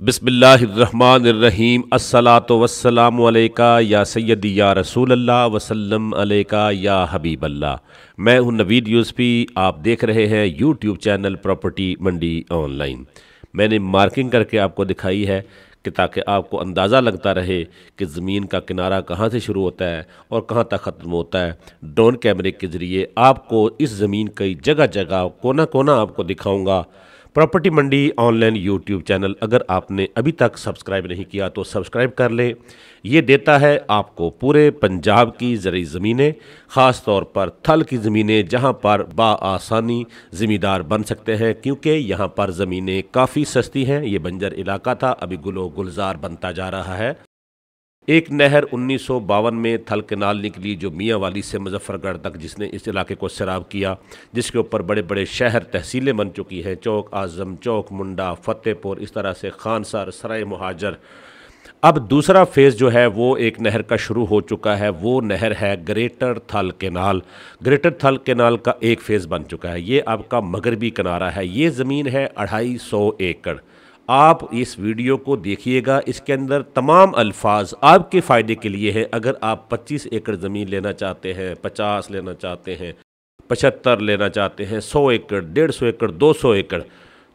बिस्मिल्लाहिर्रहमानिर्रहीम अस्सलातु वस्सलामु अलैका या सय्यदी या रसूल अल्लाह वसल्लम अलैका या हबीब अल्लाह। मैं हूं नवीद यूसुफी। आप देख रहे हैं यूट्यूब चैनल प्रॉपर्टी मंडी ऑनलाइन। मैंने मार्किंग करके आपको दिखाई है कि ताकि आपको अंदाज़ा लगता रहे कि ज़मीन का किनारा कहाँ से शुरू होता है और कहाँ तक ख़त्म होता है। ड्रोन कैमरे के ज़रिए आपको इस ज़मीन की जगह जगह कोना कोना आपको दिखाऊंगा। प्रॉपर्टी मंडी ऑनलाइन यूट्यूब चैनल अगर आपने अभी तक सब्सक्राइब नहीं किया तो सब्सक्राइब कर लें। ये देता है आपको पूरे पंजाब की ज़रूरी ज़मीनें, ख़ास तौर पर थल की ज़मीनें, जहां पर आसानी ज़मींदार बन सकते हैं, क्योंकि यहां पर ज़मीनें काफ़ी सस्ती हैं। ये बंजर इलाका था, अभी गुलो गुलजार बनता जा रहा है। एक नहर 1952 में थल केनाल निकली जो मियाँ वाली से मुजफ्फरगढ़ तक, जिसने इस इलाके को सैराब किया, जिसके ऊपर बड़े बड़े शहर तहसीलें बन चुकी हैं, चौक आज़म, चौक मुंडा, फतेहपुर, इस तरह से खानसर, सराय मुहाजर। अब दूसरा फेज़ जो है वो एक नहर का शुरू हो चुका है। वो नहर है ग्रेटर थल केनाल। ग्रेटर थल केनाल का एक फ़ेज़ बन चुका है। ये आपका मगरबी किनारा है। ये ज़मीन है 250 एकड़। आप इस वीडियो को देखिएगा, इसके अंदर तमाम अल्फाज आपके फ़ायदे के लिए हैं। अगर आप 25 एकड़ ज़मीन लेना चाहते हैं, 50 लेना चाहते हैं, 75 लेना चाहते हैं, 100 एकड़, 150 एकड़, 200 एकड़,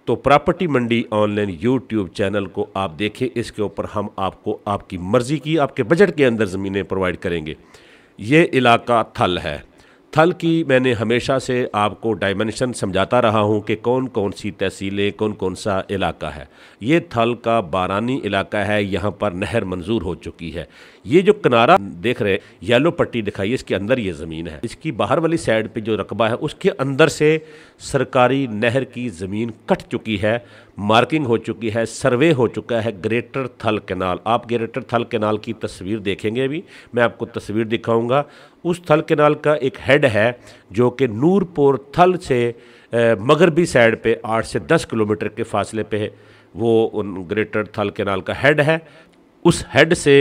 तो प्रॉपर्टी मंडी ऑनलाइन यूट्यूब चैनल को आप देखें। इसके ऊपर हम आपको आपकी मर्ज़ी की, आपके बजट के अंदर ज़मीनें प्रोवाइड करेंगे। ये इलाका थल है। थल की मैंने हमेशा से आपको डायमेंशन समझाता रहा हूँ कि कौन कौन सी तहसीलें, कौन कौन सा इलाका है। ये थल का बारानी इलाका है, यहाँ पर नहर मंजूर हो चुकी है। ये जो किनारा देख रहे हैं, येलो पट्टी दिखाई है, इसके अंदर ये ज़मीन है। इसकी बाहर वाली साइड पे जो रकबा है उसके अंदर से सरकारी नहर की ज़मीन कट चुकी है, मार्किंग हो चुकी है, सर्वे हो चुका है। ग्रेटर थल केनाल, आप ग्रेटर थल केनाल की तस्वीर देखेंगे, अभी मैं आपको तस्वीर दिखाऊंगा। उस थल केनाल का एक हेड है जो कि नूरपुर थल से मगरबी साइड पे 8 से 10 किलोमीटर के फासले पे है। वो ग्रेटर थल केनाल का हेड है। उस हेड से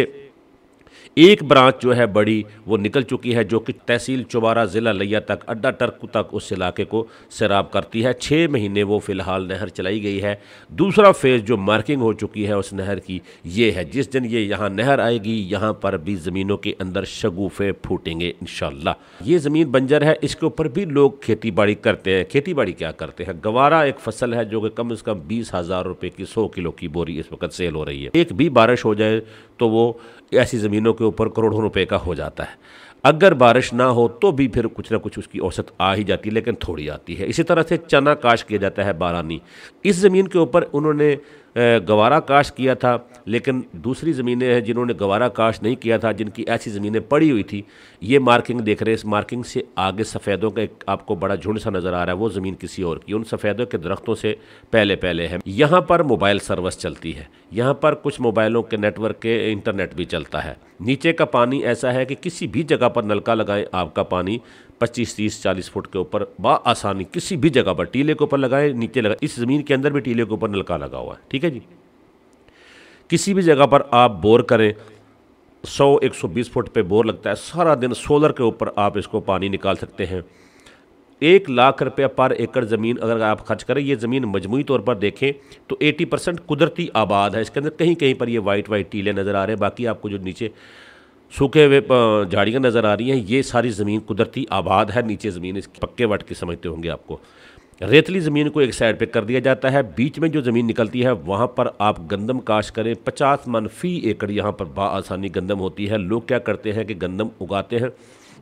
एक ब्रांच जो है बड़ी वो निकल चुकी है, जो कि तहसील चुबारा, ज़िला लिया तक, अड्डा टर्क तक उस इलाके को सैराब करती है। 6 महीने वो फ़िलहाल नहर चलाई गई है। दूसरा फेज़ जो मार्किंग हो चुकी है उस नहर की ये है। जिस दिन ये यहाँ नहर आएगी, यहाँ पर भी ज़मीनों के अंदर शगुफ़े फूटेंगे इंशाअल्लाह। ये ज़मीन बंजर है, इसके ऊपर भी लोग खेती बाड़ी करते हैं। खेती बाड़ी क्या करते हैं? गवारा एक फसल है जो कि कम से कम 20,000 रुपये की 100 किलो की बोरी इस वक्त सेल हो रही है। एक भी बारिश हो जाए तो वो ऐसी ज़मीनों के ऊपर करोड़ों रुपए का हो जाता है। अगर बारिश ना हो तो भी फिर कुछ ना कुछ उसकी औसत आ ही जाती है, लेकिन थोड़ी आती है। इसी तरह से चना काश किया जाता है बारानी। इस ज़मीन के ऊपर उन्होंने गवारा काश किया था, लेकिन दूसरी ज़मीनें हैं जिन्होंने गवारा काश नहीं किया था, जिनकी ऐसी ज़मीनें पड़ी हुई थी। ये मार्किंग देख रहे हैं, इस मार्किंग से आगे सफ़ेदों का एक आपको बड़ा झुंड सा नज़र आ रहा है, वो ज़मीन किसी और की। उन सफ़ेदों के दरख्तों से पहले पहले है। यहाँ पर मोबाइल सर्विस चलती है, यहाँ पर कुछ मोबाइलों के नेटवर्क के इंटरनेट भी चलता है। नीचे का पानी ऐसा है कि किसी भी जगह पर नलका लगाएं, आपका पानी 25, 30, 40 फुट के ऊपर आसानी किसी भी जगह पर, टीले के ऊपर लगाएं, नीचे लगाएं। इस ज़मीन के अंदर भी टीले के ऊपर नलका लगा हुआ है, ठीक है जी। किसी भी जगह पर आप बोर करें, 100-120 फुट पे बोर लगता है, सारा दिन सोलर के ऊपर आप इसको पानी निकाल सकते हैं। 1 लाख रुपया पर एकड़ ज़मीन अगर आप खर्च करें, ये ज़मीन मजमूई तौर पर देखें तो 80% कुदरती आबाद है। इसके अंदर कहीं कहीं पर ये वाइट वाइट टीले नज़र आ रहे हैं, बाकी आपको जो नीचे सूखे हुए झाड़ियाँ नज़र आ रही हैं, ये सारी ज़मीन कुदरती आबाद है। नीचे ज़मीन इसकी पक्के वट की समझते होंगे आपको। रेतली ज़मीन को एक साइड पे कर दिया जाता है, बीच में जो ज़मीन निकलती है वहाँ पर आप गंदम काश करें। 50 मन फ़ी एकड़ यहाँ पर आसानी गंदम होती है। लोग क्या करते हैं कि गंदम उगाते हैं,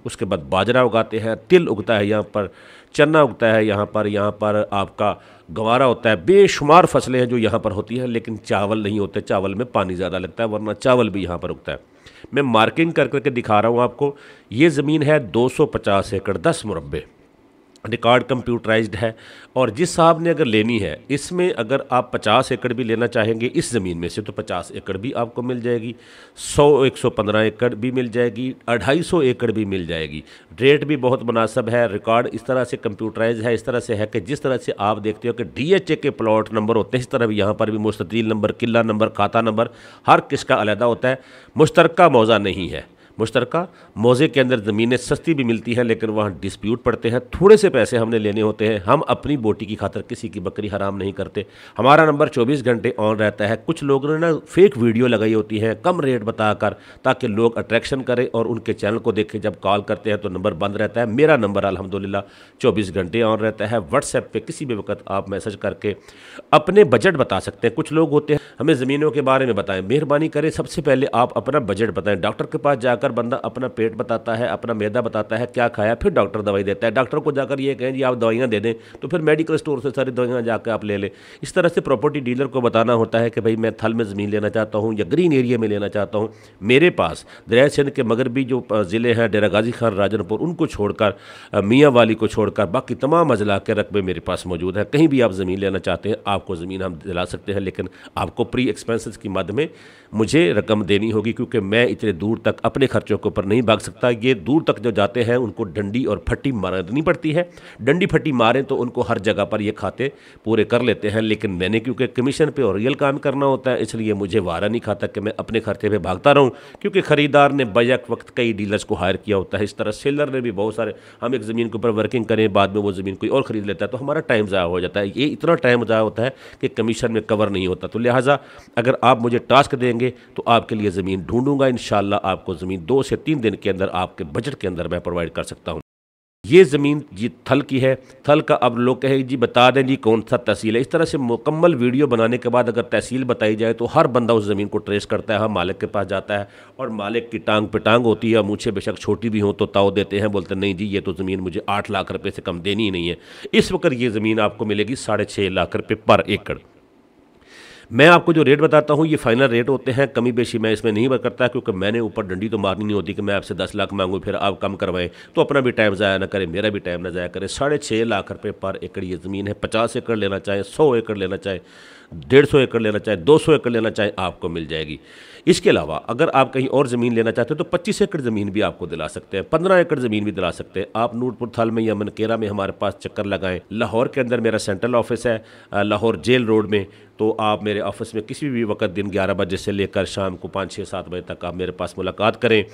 उसके बाद बाजरा उगाते हैं, तिल उगता है यहाँ पर, चना उगता है यहाँ पर आपका गवारा होता है। बेशुमार फसलें हैं जो यहाँ पर होती हैं, लेकिन चावल नहीं होते। चावल में पानी ज़्यादा लगता है, वरना चावल भी यहाँ पर उगता है। मैं मार्किंग कर करके दिखा रहा हूँ आपको। ये ज़मीन है 250 एकड़ 10 मुरब्बे, रिकॉर्ड कंप्यूटराइज्ड है। और जिस साहब ने अगर लेनी है, इसमें अगर आप 50 एकड़ भी लेना चाहेंगे इस ज़मीन में से, तो 50 एकड़ भी आपको मिल जाएगी, 100-115 एकड़ भी मिल जाएगी, 250 एकड़ भी मिल जाएगी। रेट भी बहुत मुनासिब है। रिकॉर्ड इस तरह से कंप्यूटराइज है, इस तरह से है कि जिस तरह से आप देखते हो कि DHA के प्लॉट नंबर होते हैं, इस तरह भी यहाँ पर भी मुस्ततील नंबर, किला नंबर, खाता नंबर, हर किसका अलहदा होता है। मुश्तरका मौज़ा नहीं है। मुश्तरका मौजे के अंदर ज़मीनें सस्ती भी मिलती हैं, लेकिन वहाँ डिस्प्यूट पड़ते हैं, थोड़े से पैसे हमने लेने होते हैं। हम अपनी बोटी की खातर किसी की बकरी हराम नहीं करते। हमारा नंबर 24 घंटे ऑन रहता है। कुछ लोगों ने ना फेक वीडियो लगाई होती है कम रेट बताकर, ताकि लोग अट्रैक्शन करें और उनके चैनल को देखें। जब कॉल करते हैं तो नंबर बंद रहता है। मेरा नंबर अल्हम्दुलिल्लाह 24 घंटे ऑन रहता है। व्हाट्सएप पे किसी भी वक्त आप मैसेज करके अपने बजट बता सकते हैं। कुछ लोग होते हैं हमें ज़मीनों के बारे में बताएं, मेहरबानी करें सबसे पहले आप अपना बजट बताएं। डॉक्टर के पास जाकर बंदा अपना पेट बताता है, अपना मैदा बताता है क्या खाया, फिर डॉक्टर दवाई देता है। डॉक्टर को जाकर ये कहें जी आप दवाइयाँ दे दें, तो फिर मेडिकल स्टोर से सारी दवाइयाँ जाकर आप ले लें। इस तरह से प्रॉपर्टी डीलर को बताना होता है कि भाई मैं थल में ज़मीन लेना चाहता हूँ या ग्रीन एरिया में लेना चाहता हूँ। मेरे पास दरिया सिंध के मगरबी जो ज़िले हैं, डेरा गाजी खान, राजनपुर, उनको छोड़कर मियाँ वाली को छोड़कर बाकी तमाम अजला के रकबे मेरे पास मौजूद हैं। कहीं भी आप ज़मीन लेना चाहते हैं आपको ज़मीन हम दिला सकते हैं, लेकिन आपको प्री एक्सपेंसेस की मद में मुझे रकम देनी होगी, क्योंकि मैं इतने दूर तक अपने खर्चों के ऊपर नहीं भाग सकता। ये दूर तक जो जाते हैं उनको डंडी और फट्टी मारनी पड़ती है। डंडी फट्टी मारें तो उनको हर जगह पर ये खाते पूरे कर लेते हैं, लेकिन मैंने क्योंकि कमीशन पे और रियल काम करना होता है, इसलिए मुझे वारा नहीं खाता कि मैं अपने खर्चे पे भागता रहूं, क्योंकि ख़रीदार ने बैक वक्त कई डीलर्स को हायर किया होता है। इस तरह सेलर ने भी बहुत सारे, हम एक ज़मीन के ऊपर वर्किंग करें, बाद में वो ज़मीन कोई और ख़रीद लेता है, तो हमारा टाइम ज़ाया हो जाता है। ये इतना टाइम ज़ाया होता है कि कमीशन में कवर नहीं होता। तो लिहाजा अगर आप मुझे टास्क देंगे तो आपके लिए ज़मीन ढूंढूंगा। इंशाल्लाह आपको ज़मीन 2 से 3 दिन के अंदर आपके बजट के अंदर मैं प्रोवाइड कर सकता हूँ। ये ज़मीन जी थल की है। थल का अब लोग कहे जी बता दें जी कौन सा तहसील है। इस तरह से मुकम्मल वीडियो बनाने के बाद अगर तहसील बताई जाए तो हर बंदा उस ज़मीन को ट्रेस करता है, मालिक के पास जाता है, और मालिक की टांग पे टांग होती है। मूछें बेशक छोटी भी हों तो ताव देते हैं, बोलते नहीं जी ये तो ज़मीन मुझे 8 लाख रुपये से कम देनी ही नहीं है। इस वक्त ये ज़मीन आपको मिलेगी 6.5 लाख रुपये पर एकड़। मैं आपको जो रेट बताता हूँ ये फाइनल रेट होते हैं, कमी बेशी मैं इसमें नहीं करता, क्योंकि मैंने ऊपर डंडी तो मारनी नहीं होती कि मैं आपसे 10 लाख मांगूँ फिर आप कम करवाएं, तो अपना भी टाइम ज़ाया ना करें, मेरा भी टाइम ना ज़ाया करें। 6.5 लाख रुपये पर एकड़ ये ज़मीन है। 50 एकड़ लेना चाहें, 100 एकड़ लेना चाहें, 150 एकड़ लेना चाहें, 200 एकड़ लेना चाहें, आपको मिल जाएगी। इसके अलावा अगर आप कहीं और ज़मीन लेना चाहते हो तो 25 एकड़ ज़मीन भी आपको दिला सकते हैं, 15 एकड़ ज़मीन भी दिला सकते हैं। आप नूरपुर थल में या मनकेरा में हमारे पास चक्कर लगाएं। लाहौर के अंदर मेरा सेंट्रल ऑफिस है, लाहौर जेल रोड में, तो आप मेरे ऑफिस में किसी भी वक्त दिन 11 बजे से लेकर शाम को 5, 6, 7 बजे तक आप मेरे पास मुलाकात करें,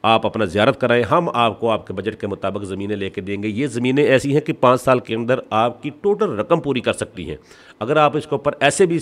आप अपना ज़ियारत कराएं। हम आपको आपके बजट के मुताबिक ज़मीनें लेके देंगे। ये ज़मीनें ऐसी हैं कि 5 साल के अंदर आपकी टोटल रकम पूरी कर सकती हैं। अगर आप इसके ऊपर ऐसे भी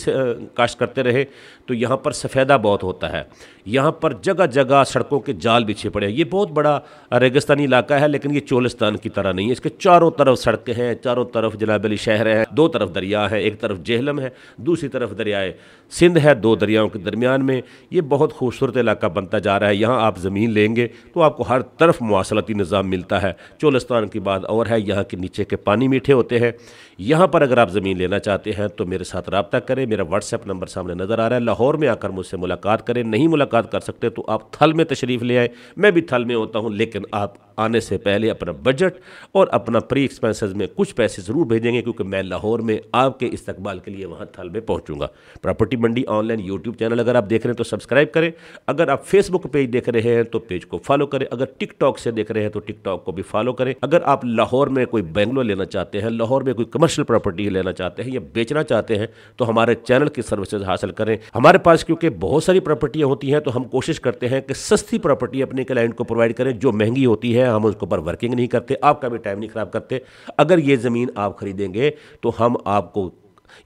काश्त करते रहे तो यहाँ पर सफ़ेदा बहुत होता है। यहाँ पर जगह जगह सड़कों के जाल बिछे पड़े हैं। ये बहुत बड़ा रेगिस्तानी इलाका है, लेकिन ये चोलिस्तान की तरह नहीं है। इसके चारों तरफ सड़कें हैं, चारों तरफ जनाब अली शहर है, 2 तरफ दरिया है, एक तरफ जेहलम है, दूसरी तरफ दरियाए सिंध है, 2 दरियाओं के दरमियान में ये बहुत खूबसूरत इलाका बनता जा रहा है। यहाँ आप ज़मीन लेंगे तो आपको हर तरफ मुवासलती निज़ाम मिलता है। चोलिस्तान की बात और है, यहाँ के नीचे के पानी मीठे होते हैं। यहाँ पर अगर आप ज़मीन लेना चाहते हैं तो मेरे साथ रब्ता करें। मेरा व्हाट्सएप नंबर सामने नज़र आ रहा है। लाहौर में आकर मुझसे मुलाकात करें। नहीं मुलाकात कर सकते तो आप थल में तशरीफ़ ले आए। मैं भी थल में होता हूँ, लेकिन आप आने से पहले अपना बजट और अपना प्री एक्सपेंसेस में कुछ पैसे ज़रूर भेजेंगे, क्योंकि मैं लाहौर में आपके इस्तकबाल के लिए वहाँ थल में पहुँचूँगा। प्रॉपर्टी मंडी ऑनलाइन यूट्यूब चैनल अगर आप देख रहे हैं तो सब्सक्राइब करें। अगर आप फेसबुक पेज देख रहे हैं तो पेज को फॉलो करें। अगर टिकटॉक से देख रहे हैं तो टिकटॉक को भी फॉलो करें। अगर आप लाहौर में कोई बेंगलोर लेना चाहते हैं, लाहौर में कोई कमर्शियल प्रॉपर्टी लेना चाहते हैं या बेचना चाहते हैं तो हमारे चैनल की सर्विसेज हासिल करें। हमारे पास क्योंकि बहुत सारी प्रॉपर्टियाँ होती हैं तो हम कोशिश करते हैं कि सस्ती प्रॉपर्टी अपने क्लाइंट को प्रोवाइड करें। जो महंगी होती है हम उसके ऊपर वर्किंग नहीं करते, आपका भी टाइम नहीं खराब करते। अगर ये ज़मीन आप खरीदेंगे तो हम आपको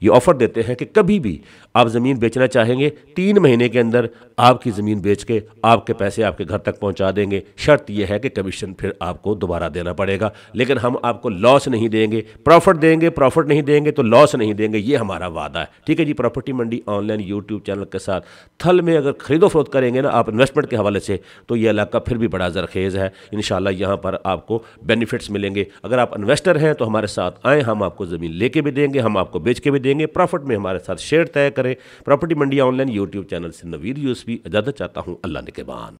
ये ऑफ़र देते हैं कि कभी भी आप ज़मीन बेचना चाहेंगे 3 महीने के अंदर आपकी ज़मीन बेच के आपके पैसे आपके घर तक पहुंचा देंगे। शर्त यह है कि कमीशन फिर आपको दोबारा देना पड़ेगा, लेकिन हम आपको लॉस नहीं देंगे, प्रॉफिट देंगे। प्रॉफिट नहीं देंगे तो लॉस नहीं देंगे, ये हमारा वादा है। ठीक है जी। प्रॉपर्टी मंडी ऑनलाइन यूट्यूब चैनल के साथ थल में अगर खरीदो फरोख्त करेंगे ना आप इन्वेस्टमेंट के हवाले से, तो ये इलाका फिर भी बड़ा ज़रखेज़ है। इंशाल्लाह यहाँ पर आपको बेनिफिट्स मिलेंगे। अगर आप इन्वेस्टर हैं तो हमारे साथ आएँ, हम आपको ज़मीन लेके भी देंगे, हम आपको बेच के भी देंगे। प्रॉफिट में हमारे साथ शेयर तय करें। प्रॉपर्टी मंडी ऑनलाइन यूट्यूब चैनल से नवीद यूसुफी इजाज़त चाहता हूँ। अल्लाह निगहबान।